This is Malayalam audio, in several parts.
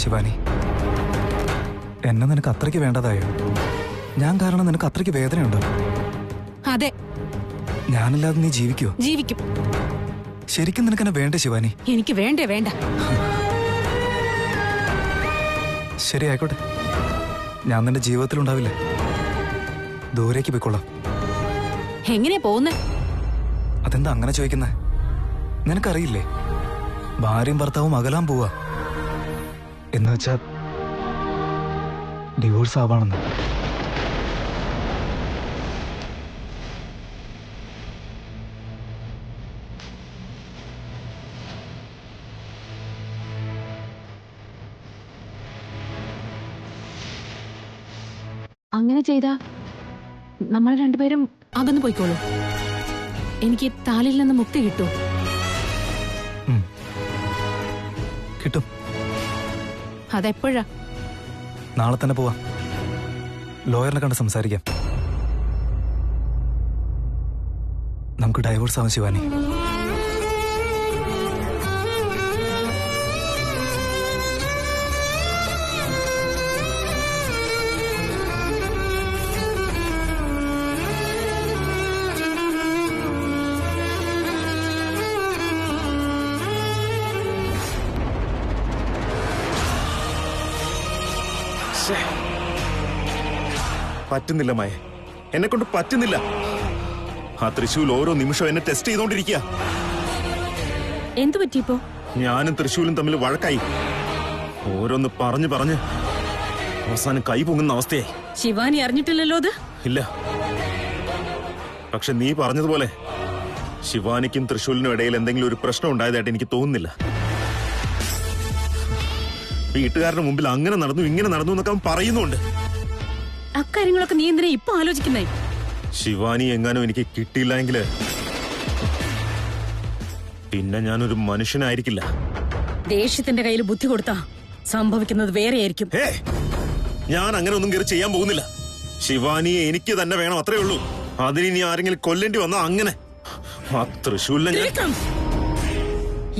ശിവാനി, എന്നെ നിനക്ക് അത്രയ്ക്ക് വേണ്ടതായോ? ഞാൻ കാരണം നിനക്ക് അത്രയ്ക്ക് വേദനയുണ്ടോ? അതെ. ഞാനില്ലാതെ നീ ജീവിക്കോ? ജീവിക്കും. ശരിക്കും നിനക്ക് എന്നെ വേണ്ടേ ശിവാനി? എനിക്ക് വേണ്ടേ വേണ്ട. ശരി, ആയിക്കോട്ടെ. ഞാൻ നിന്റെ ജീവിതത്തിലുണ്ടാവില്ല. ദൂരേക്ക് പോയിക്കൊള്ളാം. എങ്ങനെയാ പോകുന്നേ? അതെന്താ അങ്ങനെ ചോദിക്കുന്നേ? നിനക്കറിയില്ലേ, ഭാര്യയും ഭർത്താവും അകലാൻ പോവാ. എന്ന് വെച്ചാ ഡിവോഴ്സ് ആവാണെന്ന്. അങ്ങനെ ചെയ്താ നമ്മൾ രണ്ടുപേരും അകന്നു പോയിക്കോളൂ. എനിക്ക് താലിൽ നിന്ന് മുക്തി കിട്ടൂ. കിട്ടും. അതെപ്പോഴാ? നാളെ തന്നെ പോവാ. ലോയറിനെ കണ്ട് സംസാരിക്കാം. നമുക്ക് ഡൈവോഴ്സ് ആവാം ശിവാനി. പറ്റുന്നില്ല മായ, എന്നെ കൊണ്ട് പറ്റുന്നില്ല. ആ തൃശ്ശൂൽ ഓരോ നിമിഷം എന്നെ ടെസ്റ്റ് ചെയ്തോണ്ടിരിക്കുക. എന്തു പറ്റിയപ്പോ? ഞാനും തൃശ്ശൂലും തമ്മിൽ വഴക്കായി. ഓരോന്ന് പറഞ്ഞു പറഞ്ഞ് അവസാനം കൈ പൊങ്ങുന്ന അവസ്ഥയായി. ശിവാനി അറിഞ്ഞിട്ടില്ലല്ലോ അത്? ഇല്ല. പക്ഷെ നീ പറഞ്ഞതുപോലെ ശിവാനിക്കും തൃശ്ശൂലിനും ഇടയിൽ എന്തെങ്കിലും ഒരു പ്രശ്നം ഉണ്ടായതായിട്ട് എനിക്ക് തോന്നുന്നില്ല. വീട്ടുകാരുടെ മുമ്പിൽ അങ്ങനെ നടന്നു ഇങ്ങനെ നടന്നു എന്നൊക്കെ അവൻ പറയുന്നുണ്ട്. അക്കാര്യങ്ങളൊക്കെ നീ എന്തിനാ ഇപ്പൊ ആലോചിക്കുന്നേ? ശിവാനി എങ്ങാനും എനിക്ക് കിട്ടിയില്ലെങ്കിൽ പിന്നെ ഞാനൊരു മനുഷ്യനായിരിക്കില്ല. ദേഷ്യത്തിന്റെ കയ്യിൽ ബുദ്ധി കൊടുത്താ സംഭവിക്കുന്നത് വേറെയായിരിക്കും. ഞാൻ അങ്ങനെ ഒന്നും കയറി ചെയ്യാൻ പോകുന്നില്ല. ശിവാനിയെ എനിക്ക് തന്നെ വേണം, അത്രേ ഉള്ളൂ. അതിന് ഇനി ആരെങ്കിലും കൊല്ലേണ്ടി വന്നാ അങ്ങനെ. ആ തൃശ്ശൂലിനെ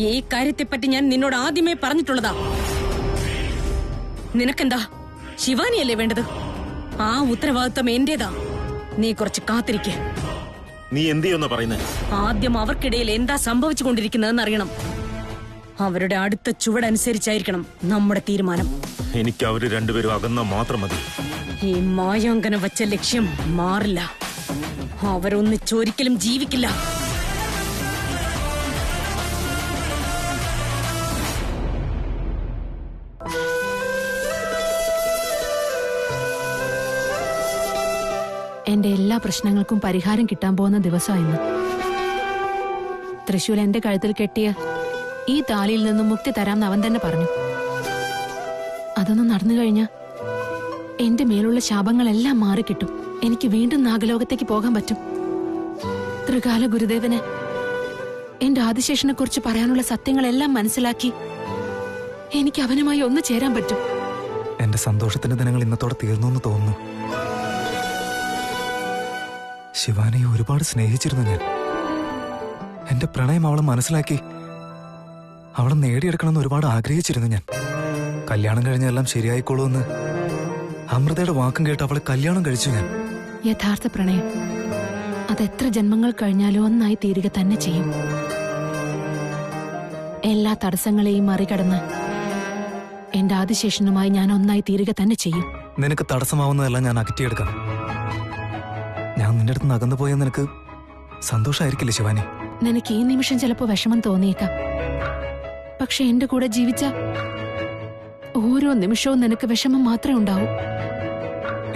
ഈ കാര്യത്തെപ്പറ്റി ഞാൻ നിന്നോട് ആദ്യമേ പറഞ്ഞിട്ടുള്ളതാ. നിനക്കെന്താ ശിവാനിയല്ലേ വേണ്ടത്? ആ ഉത്തരവാദിത്വം എന്റേതാ. നീ കുറച്ച് കാത്തിരിക്കെ. നീ എന്ത് ചെയ്യുന്ന പറയുന്നത്? ആദ്യം അവർക്കിടയിൽ എന്താ സംഭവിച്ചുകൊണ്ടിരിക്കുന്നതെന്ന് അറിയണം. അവരുടെ അടുത്ത ചുവടനുസരിച്ചായിരിക്കണം നമ്മുടെ തീരുമാനം. എനിക്ക് അവര് രണ്ടുപേരും അകന്നാ മാത്രം മതി. ഈ മായാങ്കനം വച്ച ലക്ഷ്യം മാറില്ല. അവരൊന്നിച്ചൊരിക്കലും ജീവിക്കില്ല. എന്റെ എല്ലാ പ്രശ്നങ്ങൾക്കും പരിഹാരം കിട്ടാൻ പോകുന്ന ദിവസമായിരുന്നു. തൃശ്ശൂർ എന്റെ കഴുത്തിൽ കെട്ടിയ ഈ താലിയിൽ നിന്നും മുക്തി തരാമെന്ന് അവൻ തന്നെ പറഞ്ഞു. അതൊന്നും നടന്നു കഴിഞ്ഞാ എന്റെ മേലുള്ള ശാപങ്ങളെല്ലാം മാറിക്കിട്ടും. എനിക്ക് വീണ്ടും നാഗലോകത്തേക്ക് പോകാൻ പറ്റും. ത്രികാല ഗുരുദേവന് എന്റെ ആദിശേഷനെ കുറിച്ച് പറയാനുള്ള സത്യങ്ങളെല്ലാം മനസ്സിലാക്കി എനിക്ക് അവനുമായി ഒന്ന് ചേരാൻ പറ്റും. എന്റെ സന്തോഷത്തിന്റെ ദിനങ്ങൾ ഇന്നത്തോടെ തീർന്നു എന്ന് തോന്നുന്നു. ശിവാനിയെ ഒരുപാട് സ്നേഹിച്ചിരുന്നു ഞാൻ. എന്റെ പ്രണയം അവളെ മനസ്സിലാക്കി അവളെ നേടിയെടുക്കണമെന്ന് ഒരുപാട് ആഗ്രഹിച്ചിരുന്നു ഞാൻ. കല്യാണം കഴിഞ്ഞെല്ലാം ശരിയായിക്കോളൂ എന്ന് അമൃതയുടെ വാക്കും കേട്ട് അവളെ കല്യാണം കഴിച്ചു ഞാൻ. യഥാർത്ഥ പ്രണയം അതെത്ര ജന്മങ്ങൾ കഴിഞ്ഞാലും ഒന്നായി തീരുക തന്നെ ചെയ്യും. എല്ലാ തടസ്സങ്ങളെയും മറികടന്ന് എന്റെ ആദിശേഷനുമായി ഞാൻ ഒന്നായി തീരുക തന്നെ ചെയ്യും. നിനക്ക് തടസ്സമാവുന്നതെല്ലാം ഞാൻ അകറ്റിയെടുക്കാം. ഞാൻ നിന്റെ അടുത്ത് നകന്നു പോയ നിനക്ക് സന്തോഷമായിരിക്കില്ലേ ശിവാനി? നിനക്ക് ഈ നിമിഷം ചിലപ്പോ വിഷമം തോന്നിയേക്കാം. പക്ഷെ എന്റെ കൂടെ ജീവിച്ച ഓരോ നിമിഷവും നിനക്ക് വിഷമം മാത്രമേ ഉണ്ടാവൂ.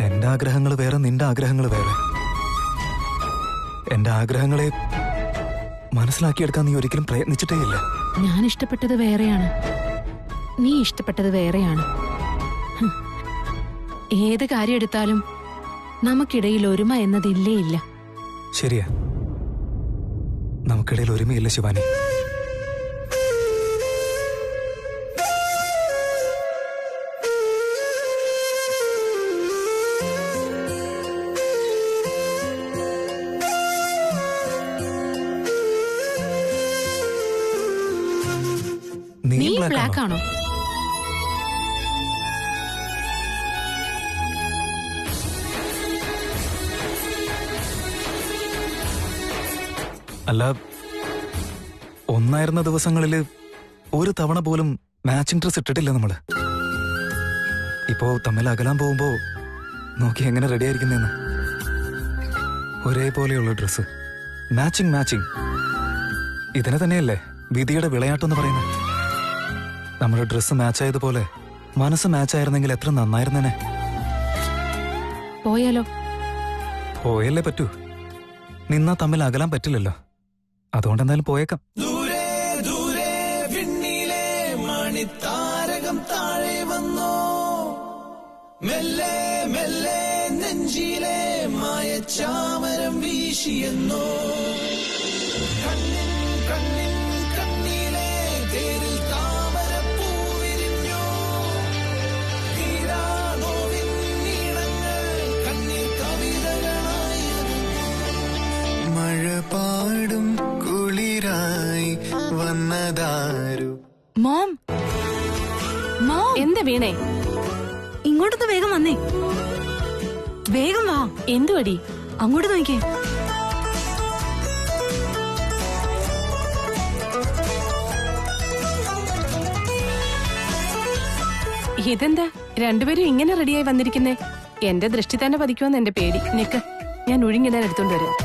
എന്റെ ആഗ്രഹങ്ങൾ വേറെ, നിന്റെ ആഗ്രഹങ്ങൾ വേറെ. എന്റെ ആഗ്രഹങ്ങളെ മനസ്സിലാക്കിയെടുക്കാൻ നീ ഒരിക്കലും പ്രയത്നിച്ചിട്ടേ ഇല്ല. ഞാൻ ഇഷ്ടപ്പെട്ടത് വേറെയാണ്, നീ ഇഷ്ടപ്പെട്ടത് വേറെയാണ്. ഏത് കാര്യം എടുത്താലും നമുക്കിടയിൽ ഒരുമ എന്നതില്ലേ ഇല്ല. ശരിയാ, നമുക്കിടയിൽ ഒരുമയില്ല ശിവാനി. നീ ബ്ലാക്ക് ആണോ? അല്ല, ഒന്നായിരുന്ന ദിവസങ്ങളില് ഒരു തവണ പോലും മാച്ചിങ് ഡ്രസ് ഇട്ടിട്ടില്ല നമ്മള്. ഇപ്പോ തമ്മിൽ അകലാൻ പോകുമ്പോ നോക്കി എങ്ങനെ റെഡി ആയിരിക്കുന്നെന്ന്. ഒരേപോലെയുള്ള ഡ്രസ്, മാച്ചിങ്. ഇതിനെ തന്നെയല്ലേ വിധിയുടെ വിളയാട്ടെന്ന് പറയുന്നത്. നമ്മുടെ ഡ്രസ്സ് മാച്ചായതുപോലെ മനസ്സ് മാച്ചായിരുന്നെങ്കിൽ എത്ര നന്നായിരുന്നേനെ. പോയാലോ? പോയല്ലേ പറ്റൂ. നിന്നാ തമ്മിൽ അകലാൻ പറ്റില്ലല്ലോ. അതുകൊണ്ട് എന്തായാലും പോയേക്കാം. താരകം താഴെ വന്നോ, മെല്ലെ മെല്ലെ നെഞ്ചിലെ മായച്ചാമരം വീശിയെന്നോ, കണ്ണിൻ കണ്ണിൻ കണ്ണിലെ തേരിൽ താമരപ്പൂവിരിഞ്ഞോ, തീരാനോവിൻ നീളങ്ങൾ കണ്ണിൽ കവിതകളായി. മഴ പാടും കുളിരായി വന്നതാരു. മോം, മോം, എന്താ വീണേ? ഇങ്ങോട്ടൊന്ന് വേഗം വന്നേ. വേഗം വാ. എന്തുവടി? അങ്ങോട്ട് നോക്കിയേ. ഇതെന്താ രണ്ടുപേരും ഇങ്ങനെ റെഡിയായി വന്നിരിക്കുന്നേ? എന്റെ ദൃഷ്ടി തന്നെ പതിക്കുമെന്ന് എന്റെ പേടി. നിക്ക്, ഞാൻ ഒഴുങ്ങിടാൻ എടുത്തോണ്ട് വരാം.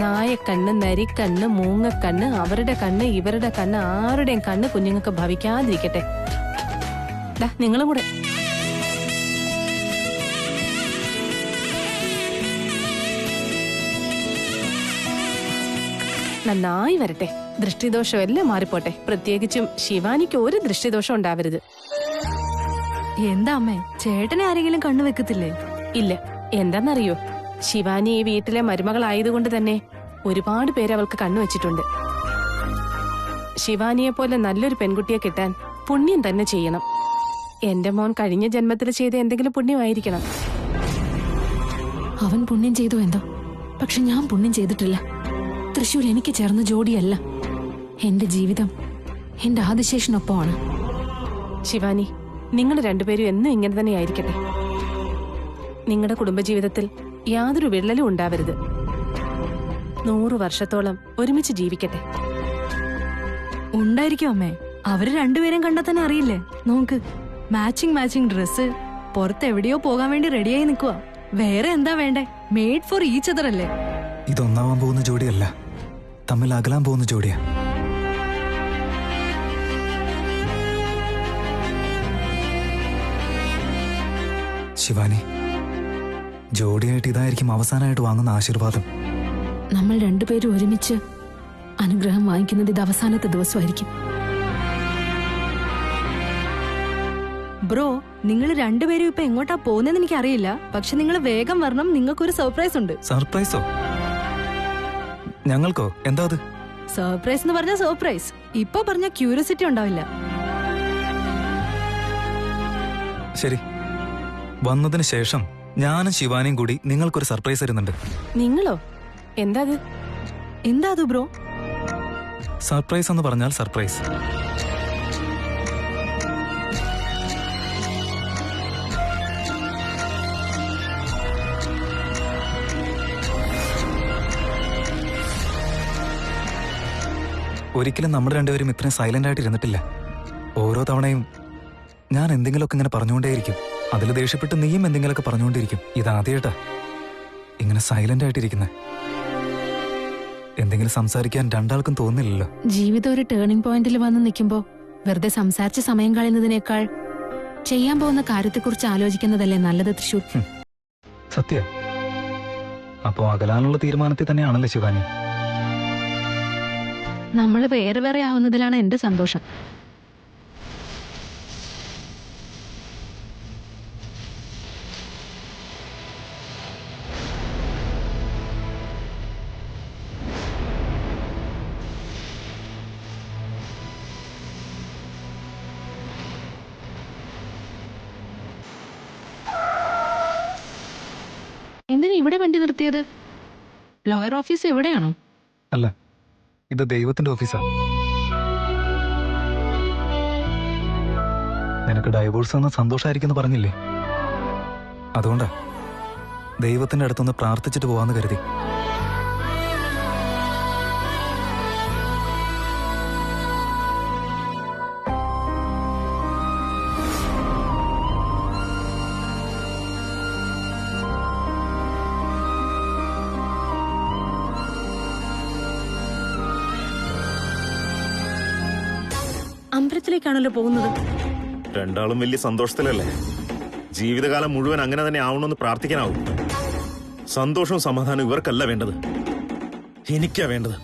നായക്കണ്ണ്, നരിക്കണ്ണ്, മൂങ്ങക്കണ്ണ്, അവരുടെ കണ്ണ്, ഇവരുടെ കണ്ണ്, ആരുടെയും കണ്ണ് കുഞ്ഞുങ്ങൾക്ക് ഭവിക്കാതിരിക്കട്ടെ. നിങ്ങളും കൂടെ. നന്നായി വരട്ടെ. ദൃഷ്ടിദോഷം എല്ലാം മാറിപ്പോട്ടെ. പ്രത്യേകിച്ചും ശിവാനിക്ക് ഒരു ദൃഷ്ടിദോഷം ഉണ്ടാവരുത്. എന്താ അമ്മേ, ചേട്ടനെ ആരെങ്കിലും കണ്ണു വെക്കത്തില്ലേ? ഇല്ല. എന്താന്നറിയോ, ശിവാനി ഈ വീട്ടിലെ മരുമകളായതുകൊണ്ട് തന്നെ ഒരുപാട് പേര് അവൾക്ക് കണ്ണുവച്ചിട്ടുണ്ട്. ശിവാനിയെ പോലെ നല്ലൊരു പെൺകുട്ടിയെ കിട്ടാൻ പുണ്യം തന്നെ ചെയ്യണം. എന്റെ മോൻ കഴിഞ്ഞ ജന്മത്തിൽ ചെയ്ത എന്തെങ്കിലും പുണ്യമായിരിക്കണം. അവൻ പുണ്യം ചെയ്തു എന്തോ, പക്ഷെ ഞാൻ പുണ്യം ചെയ്തിട്ടില്ല. തൃശ്ശൂർ എനിക്ക് ചേർന്ന ജോഡിയല്ല. എന്റെ ജീവിതം എന്റെ ആദിശേഷനൊപ്പമാണ്. ശിവാനി, നിങ്ങൾ രണ്ടുപേരും എന്നും ഇങ്ങനെ തന്നെ ആയിരിക്കട്ടെ. നിങ്ങളുടെ കുടുംബജീവിതത്തിൽ യാതൊരു വിള്ളലും ഉണ്ടാവരുത്. 100 വർഷത്തോളം ഒരുമിച്ച് ജീവിക്കട്ടെ. ഉണ്ടായിരിക്കും അമ്മേ. അവര് രണ്ടുപേരും കണ്ടാൽ തന്നെ അറിയില്ലേ. നോക്ക്, മാച്ചിങ് ഡ്രസ്, പുറത്ത് എവിടെയോ പോകാൻ വേണ്ടി റെഡിയായി നിൽക്കുക. വേറെ എന്താ വേണ്ടേ? മെയ്ഡ് ഫോർ ഈച്ച് അതർ അല്ലേ. ഇതൊന്നാവാൻ പോകുന്ന ജോഡിയല്ല, തമ്മിൽ അകലാൻ പോകുന്ന ജോഡിയാ. ശിവാനി, ജോഡിയായിട്ട് ഇതായിരിക്കും അവസാനമായിട്ട് വാങ്ങുന്ന ആശീർവാദം. നമ്മൾ രണ്ടുപേരും ഒരുമിച്ച് അനുഗ്രഹം വാങ്ങിക്കുന്നത് ഇത് അവസാനത്തെ ദിവസമായിരിക്കും. ബ്രോ, നിങ്ങൾ രണ്ടുപേരും ഇപ്പൊ എങ്ങോട്ടാ പോകുന്നതെന്ന് എനിക്ക് അറിയില്ല. പക്ഷെ നിങ്ങൾ വേഗം വരണം. നിങ്ങൾക്കൊരു സർപ്രൈസ് ഉണ്ട്. സർപ്രൈസോ? ഞങ്ങൾക്കോ? എന്താ അത്? സർപ്രൈസ് എന്ന് പറഞ്ഞ സർപ്രൈസ്. ഇപ്പൊ പറഞ്ഞ ക്യൂരിയോസിറ്റി ഉണ്ടാവില്ല. ശരി, വന്നതിന് ശേഷം ഞാനും ശിവാനിയും കൂടി നിങ്ങൾക്കൊരു സർപ്രൈസ് തരുന്നുണ്ട്. നിങ്ങളോ? എന്താ അത്? എന്താ അത് ബ്രോ? സർപ്രൈസ് എന്ന് പറഞ്ഞാൽ സർപ്രൈസ്. ഒരിക്കലും നമ്മൾ രണ്ടുപേരും ഇത്രയും സൈലന്റ് ആയിട്ട് ഇരുന്നിട്ടില്ല. ഓരോ തവണയും ഞാൻ എന്തെങ്കിലുമൊക്കെ ഇങ്ങനെ പറഞ്ഞുകൊണ്ടേയിരിക്കും. അതിൽ ദേഷ്യപ്പെട്ട് നീയും എന്തെങ്കിലുമൊക്കെ പറഞ്ഞുകൊണ്ടിരിക്കും. ഇതാദ്യമായിട്ടാ ഇങ്ങനെ സൈലന്റ് ആയിട്ടിരിക്കുന്നത്. എന്തെങ്കിലും സംസാരിക്കാൻ രണ്ടാൾക്കും തോന്നില്ലല്ലോ. ജീവിതം ഒരു ടേണിംഗ് പോയിന്റിൽ വന്ന് നിൽക്കുമ്പോ വെറുതെ സംസാരിച്ച് സമയം കളയുന്നതിനേക്കാൾ ചെയ്യാൻ പോകുന്ന കാര്യത്തെക്കുറിച്ച് ആലോചിക്കുന്നതല്ലേ നല്ലത് തൃശ്ശൂർ. സത്യം. അപ്പോ അകലാനുള്ള തീരുമാനത്തിൽ തന്നെയാണല്ലേ ശിവാനി? നമ്മൾ വേറെ വേറെ ആവുന്നതിലാണ് എന്റെ സന്തോഷം. എന്തിനാ ഇവിടെ വണ്ടി നിർത്തിയത്? ലോയർ ഓഫീസ് എവിടെയാണോ? അല്ല, ഇത് ദൈവത്തിന്റെ ഓഫീസാ. നിനക്ക് ഡൈവോഴ്സ് എന്ന സന്തോഷമായിരിക്കും പറഞ്ഞില്ലേ? അതുകൊണ്ടാ ദൈവത്തിന്റെ അടുത്തൊന്ന് പ്രാർത്ഥിച്ചിട്ട് പോവാന്ന് കരുതി. അമ്പലത്തിലേക്കാണല്ലോ പോകുന്നത്. രണ്ടാളും വലിയ സന്തോഷത്തിലല്ലേ? ജീവിതകാലം മുഴുവൻ അങ്ങനെ തന്നെ ആവണമെന്ന് പ്രാർത്ഥിക്കാനാവും. സന്തോഷവും സമാധാനവും ഇവർക്കല്ല വേണ്ടത്, എനിക്കാ വേണ്ടത്.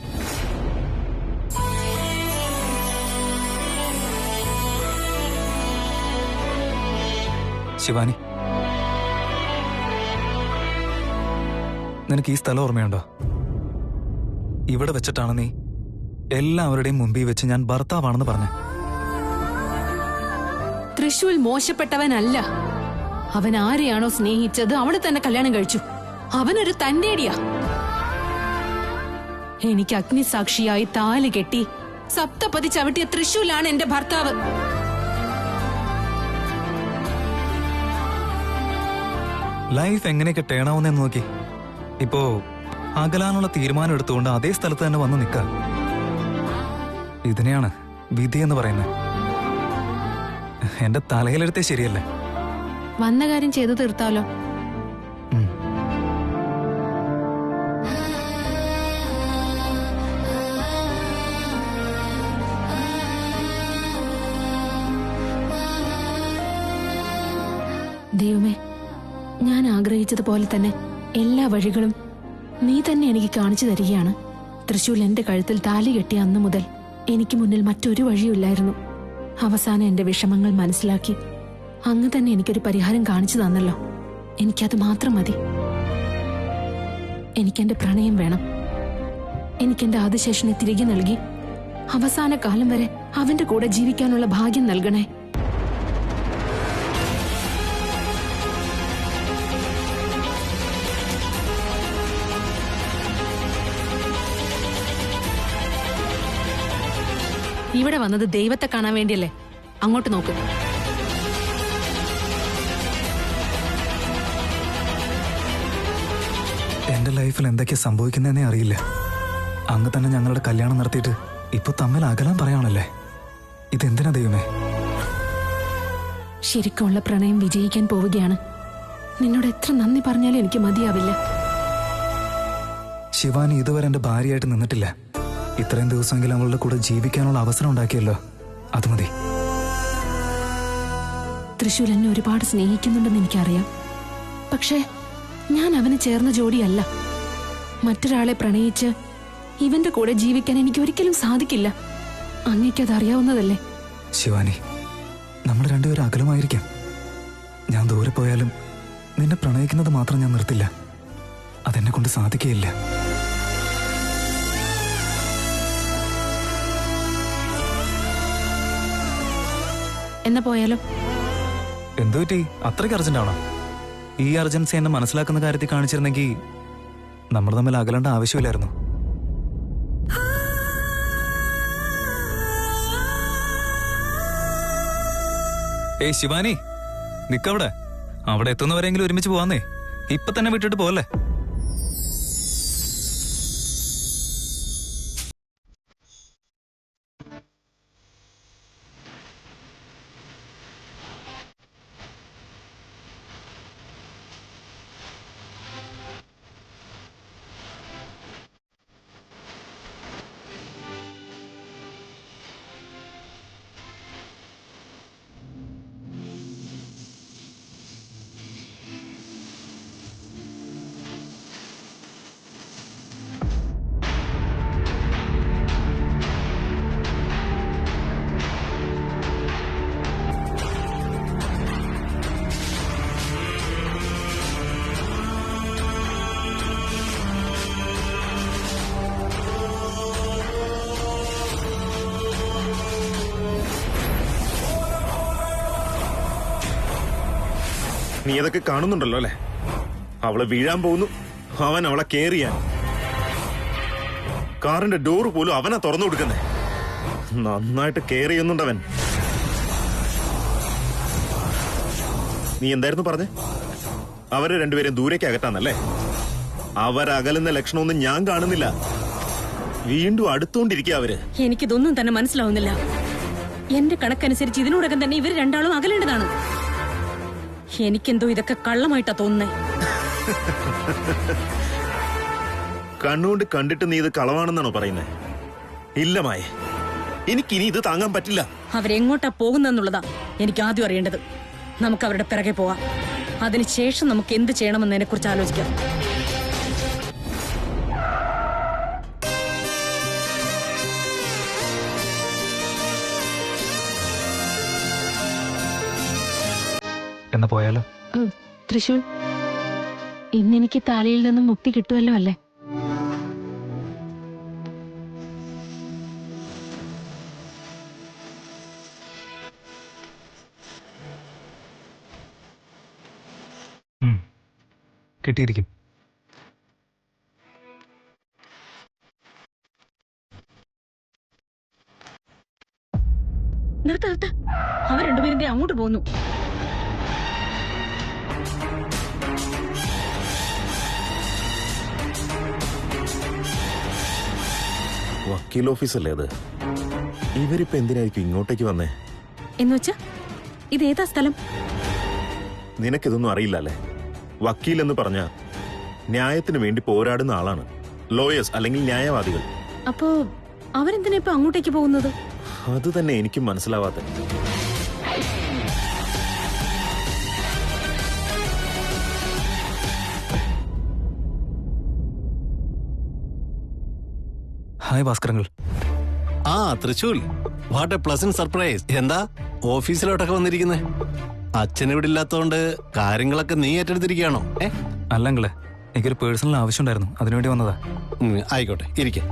ശിവാനി, നിനക്ക് ഈ സ്ഥലം ഓർമ്മയുണ്ടോ? ഇവിടെ വെച്ചിട്ടാണ് നീ എല്ലാവരുടെയും മുമ്പിൽ വെച്ച് ഞാൻ ഭർത്താവാണെന്ന് പറഞ്ഞ. തൃശൂൽ മോശപ്പെട്ടവനല്ല. അവൻ ആരെയാണോ സ്നേഹിച്ചത് അവളെ തന്നെ കല്യാണം കഴിച്ചു. അവനൊരു തന്റേടിയാ. എനിക്ക് അഗ്നിസാക്ഷിയായി താലി കെട്ടി സപ്തപതി ചവിട്ടിയ തൃശൂലാണ് എന്റെ ഭർത്താവ്. ലൈഫ് എങ്ങനെയൊക്കെ ടേണാവുന്നെന്ന് നോക്കി. ഇപ്പോ അകലാനുള്ള തീരുമാനം എടുത്തുകൊണ്ട് അതേ സ്ഥലത്ത് തന്നെ വന്ന് നിൽക്കുക. ഇതിനെയാണ് വിധി എന്ന് പറയുന്നത്. എന്റെ തലയിലെടുത്തേ ശരിയല്ലേ? വന്ന കാര്യം ചെയ്തു തീർത്താലോ? ദൈവമേ, ഞാൻ ആഗ്രഹിച്ചതുപോലെ തന്നെ എല്ലാ വഴികളും നീ തന്നെ എനിക്ക് കാണിച്ചു തരികയാണ്. തൃശൂൽ എന്റെ കഴുത്തിൽ താലി കെട്ടിയ അന്നു മുതൽ എനിക്ക് മുന്നിൽ മറ്റൊരു വഴിയുമില്ലായിരുന്നു. അവസാനം എന്റെ വിഷമങ്ങൾ മനസ്സിലാക്കി അങ്ങ് തന്നെ എനിക്കൊരു പരിഹാരം കാണിച്ചു തന്നല്ലോ. എനിക്കത് മാത്രം മതി. എനിക്കെന്റെ പ്രണയം വേണം. എനിക്കെന്റെ ആദിശേഷനെ തിരികെ നൽകി അവസാന കാലം വരെ അവന്റെ കൂടെ ജീവിക്കാനുള്ള ഭാഗ്യം നൽകണേ. ഇവിടെ വന്നത് ദൈവത്തെ കാണാൻ വേണ്ടിയല്ലേ? അങ്ങോട്ട് നോക്ക്. എന്റെ ലൈഫിൽ എന്തൊക്കെയാ സംഭവിക്കുന്നതെന്നേ അറിയില്ല. അങ്ങ് തന്നെ ഞങ്ങളുടെ കല്യാണം നടത്തിയിട്ട് ഇപ്പൊ തമ്മിൽ അകലാൻ പറയാണല്ലേ? ഇതെന്തിനാ ദൈവമേ? ശരിക്കുള്ള പ്രണയം വിജയിക്കാൻ പോവുകയാണ്. നിന്നോട് എത്ര നന്ദി പറഞ്ഞാലും എനിക്ക് മതിയാവില്ല. ശിവാനി ഇതുവരെ എന്റെ ഭാര്യയായിട്ട് നിന്നിട്ടില്ല. ഇത്രയും ദിവസമെങ്കിലും അവളുടെ കൂടെ ജീവിക്കാനുള്ള അവസരം ഉണ്ടാക്കിയല്ലോ, അത് മതി. തൃശൂർ എന്നെ ഒരുപാട് സ്നേഹിക്കുന്നുണ്ടെന്ന് എനിക്കറിയാം. പക്ഷേ ഞാൻ അവന് ചേർന്ന ജോഡിയല്ല. മറ്റൊരാളെ പ്രണയിച്ച് ഇവന്റെ കൂടെ ജീവിക്കാൻ എനിക്ക് ഒരിക്കലും സാധിക്കില്ല. അങ്ങേക്കത് അറിയാവുന്നതല്ലേ? ശിവാനി, നമ്മൾ രണ്ടുപേരും അകലമായിരിക്കാം. ഞാൻ ദൂരെ പോയാലും നിന്നെ പ്രണയിക്കുന്നത് മാത്രം ഞാൻ നിർത്തില്ല. അതെന്നെ കൊണ്ട് സാധിക്കുകയില്ല. എന്നാ പോയാലോ? എന്തു പറ്റി? അത്രയ്ക്ക് അർജന്റാണോ? ഈ അർജൻസി എന്നെ മനസ്സിലാക്കുന്ന കാര്യത്തിൽ കാണിച്ചിരുന്നെങ്കിൽ നമ്മൾ തമ്മിൽ അകലേണ്ട ആവശ്യമില്ലായിരുന്നു. ഏയ് ശിവാനി, നിക്കവിടെ. അവിടെ എത്തുന്നവരെങ്കിലും ഒരുമിച്ച് പോവാന്നേ. ഇപ്പൊ തന്നെ വിട്ടിട്ട് പോവല്ലേ? നീ അതൊക്കെ കാണുന്നുണ്ടല്ലോ അല്ലെ? അവളെ വീഴാൻ പോകുന്നു, അവൻ അവളെ കേറിയാൻ. കാറിന്റെ ഡോറ് പോലും അവനാ തുറന്നു കൊടുക്കുന്നേ. നന്നായിട്ട് കെയർ ചെയ്യുന്നുണ്ടവൻ. നീ എന്തായിരുന്നു പറഞ്ഞേ? അവരെ രണ്ടുപേരും ദൂരേക്ക് അകറ്റാന്നല്ലേ? അവരകലുന്ന ലക്ഷണമൊന്നും ഞാൻ കാണുന്നില്ല. വീണ്ടും അടുത്തോണ്ടിരിക്കുക അവര്. എനിക്കിതൊന്നും തന്നെ മനസ്സിലാവുന്നില്ല. എന്റെ കണക്കനുസരിച്ച് ഇതിനോടകം തന്നെ ഇവർ രണ്ടാളും അകലേണ്ടതാണ്. എനിക്കെന്തോ ഇതൊക്കെ കള്ളമായിട്ടാ തോന്നുന്നേ. കണ്ണുകൊണ്ട് കണ്ടിട്ട് നീ ഇത് കളവാണെന്നാണോ പറയുന്നത്? ഇല്ല മായ, എനിക്കിനി ഇത് താങ്ങാൻ പറ്റില്ല. അവരെങ്ങോട്ടാ പോകുന്നെന്നുള്ളതാ എനിക്ക് ആദ്യം അറിയേണ്ടത്. നമുക്ക് അവരുടെ പിറകെ പോവാം. അതിനുശേഷം നമുക്ക് എന്ത് ചെയ്യണമെന്നതിനെ കുറിച്ച് ആലോചിക്കാം. എന്നാ പോയാലോ? തൃശൂൽ, ഇന്നെനിക്ക് താലിയിൽ നിന്നും മുക്തി കിട്ടുമല്ലോ അല്ലേ? കിട്ടിയിരിക്കും. നിർത്ത, അവർ രണ്ടുപേരും അങ്ങോട്ട് പോകുന്നു. വക്കീൽ ഓഫീസല്ലേ അത്? ഇവരിപ്പോ എന്തിനായിരിക്കും ഇങ്ങോട്ടേക്ക് വന്നേ? എന്നുവെച്ചാ ഇതേതാ സ്ഥലം? നിനക്കിതൊന്നും അറിയില്ല അല്ലേ? വക്കീൽ എന്ന് പറഞ്ഞ ന്യായത്തിന് വേണ്ടി പോരാടുന്ന ആളാണ്. ലോയേഴ്സ് അല്ലെങ്കിൽ ന്യായവാദികൾ. അപ്പോ അവരെന്തിനാ ഇപ്പൊ അങ്ങോട്ടേക്ക് പോകുന്നത്? അത് തന്നെ എനിക്കും മനസ്സിലാവാത്ത. ഹായ് ഭാസ്കരങ്ങൾ. ആ തൃശൂൽ, വാട്ട് എ പ്ലസന്റ് സർപ്രൈസ്. എന്താ ഓഫീസിലോട്ടൊക്കെ വന്നിരിക്കുന്നേ? അച്ഛനിവിടെ ഇല്ലാത്തോണ്ട് കാര്യങ്ങളൊക്കെ നീ ഏറ്റെടുത്തിരിക്കുകയാണോ? അല്ലെങ്കിലേ, എനിക്കൊരു പേഴ്സണൽ ആവശ്യം ഉണ്ടായിരുന്നു, അതിനുവേണ്ടി വന്നതാ. ആയിക്കോട്ടെ, ഇരിക്കെ.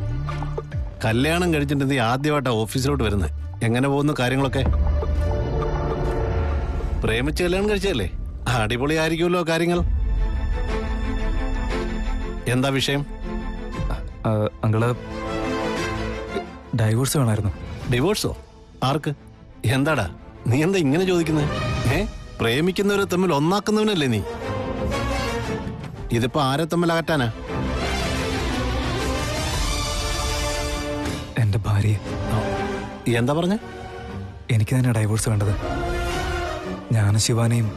കല്യാണം കഴിച്ചിട്ട് നീ ആദ്യമായിട്ടാ ഓഫീസിലോട്ട് വരുന്നത്. എങ്ങനെ പോകുന്നു കാര്യങ്ങളൊക്കെ? പ്രേമിച്ച് കല്യാണം കഴിച്ചതല്ലേ? അടിപൊളിയായിരിക്കുമല്ലോ കാര്യങ്ങൾ. എന്താ വിഷയം? അങ്കിള്, ഡൈവോഴ്സ് വേണമായിരുന്നു. ഡിവോഴ്സോ? ആർക്ക്? എന്താടാ നീ എന്താ ഇങ്ങനെ ചോദിക്കുന്നത്? പ്രേമിക്കുന്നവരെ തമ്മിൽ ഒന്നാക്കുന്നവനല്ലേ നീ? ഇതിപ്പോ ആരെ തമ്മിൽ അകറ്റാനാ? എന്റെ ഭാര്യയെ. എന്താ പറഞ്ഞ? എനിക്ക് തന്നെ ഡൈവോഴ്സ് വേണ്ടത്. ഞാനും ശിവാനിയും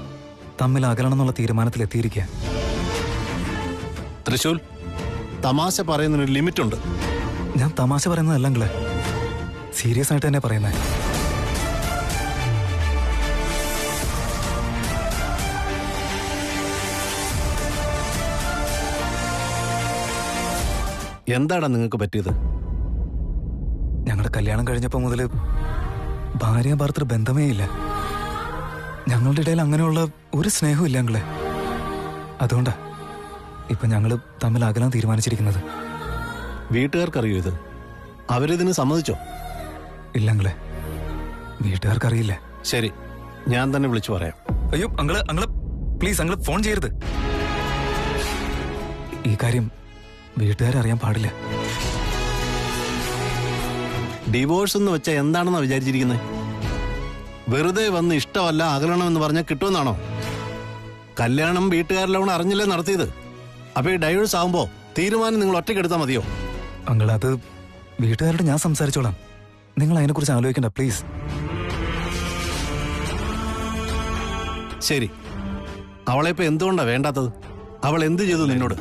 തമ്മിൽ അകലണം എന്നുള്ള തീരുമാനത്തിൽ എത്തിയിരിക്കുക. തൃശൂൽ, തമാശ പറയുന്നതിനൊരു ലിമിറ്റ് ഉണ്ട്. ഞാൻ തമാശ പറയുന്നതല്ലെങ്കിലേ, സീരിയസ് ആയിട്ട് തന്നെ പറയുന്നത്. എന്താടാ നിങ്ങൾക്ക് പറ്റിയത്? ഞങ്ങളുടെ കല്യാണം കഴിഞ്ഞപ്പോ മുതൽ ഭാര്യ ഭർത്തൃ ബന്ധമേ ഇല്ല. ഞങ്ങളുടെ ഇടയിൽ അങ്ങനെയുള്ള ഒരു സ്നേഹവും ഇല്ല അങ്കിളെ. അതുകൊണ്ടാ ഇപ്പൊ ഞങ്ങള് തമ്മിൽ അകലാൻ തീരുമാനിച്ചിരിക്കുന്നത്. വീട്ടുകാർക്കറിയോ ഇത്? അവരിതിന് സമ്മതിച്ചോ? ഇല്ലങ്ങളെ, വീട്ടുകാർക്കറിയില്ല. ശരി, ഞാൻ തന്നെ വിളിച്ചു പറയാം. അയ്യോ അങ്ങള് പ്ലീസ്, അങ്ങള് ഫോൺ ചെയ്യരുത്. ഈ കാര്യം വീട്ടുകാരറിയാൻ പാടില്ല. ഡിവോഴ്സ് എന്ന് വെച്ചാൽ എന്താണെന്നാ വിചാരിച്ചിരിക്കുന്നത്? വെറുതെ വന്ന് ഇഷ്ടമല്ല അകലണമെന്ന് പറഞ്ഞാൽ കിട്ടുമെന്നാണോ? കല്യാണം വീട്ടുകാരെല്ലാം അറിഞ്ഞില്ലേ നടത്തിയത്? അപ്പൊ ഈ ഡൈവോഴ്സ് ആവുമ്പോ തീരുമാനം നിങ്ങൾ ഒറ്റയ്ക്കെടുത്താൽ മതിയോ? അങ്കിൾ, അത് വീട്ടുകാരോട് ഞാൻ സംസാരിച്ചോളാം. നിങ്ങൾ അതിനെക്കുറിച്ച് ആലോചിക്കണ്ട പ്ലീസ്. ശരി, അവളെ ഇപ്പൊ എന്തുകൊണ്ടാ വേണ്ടാത്തത്? അവൾ എന്ത് ചെയ്തു നിന്നോട്?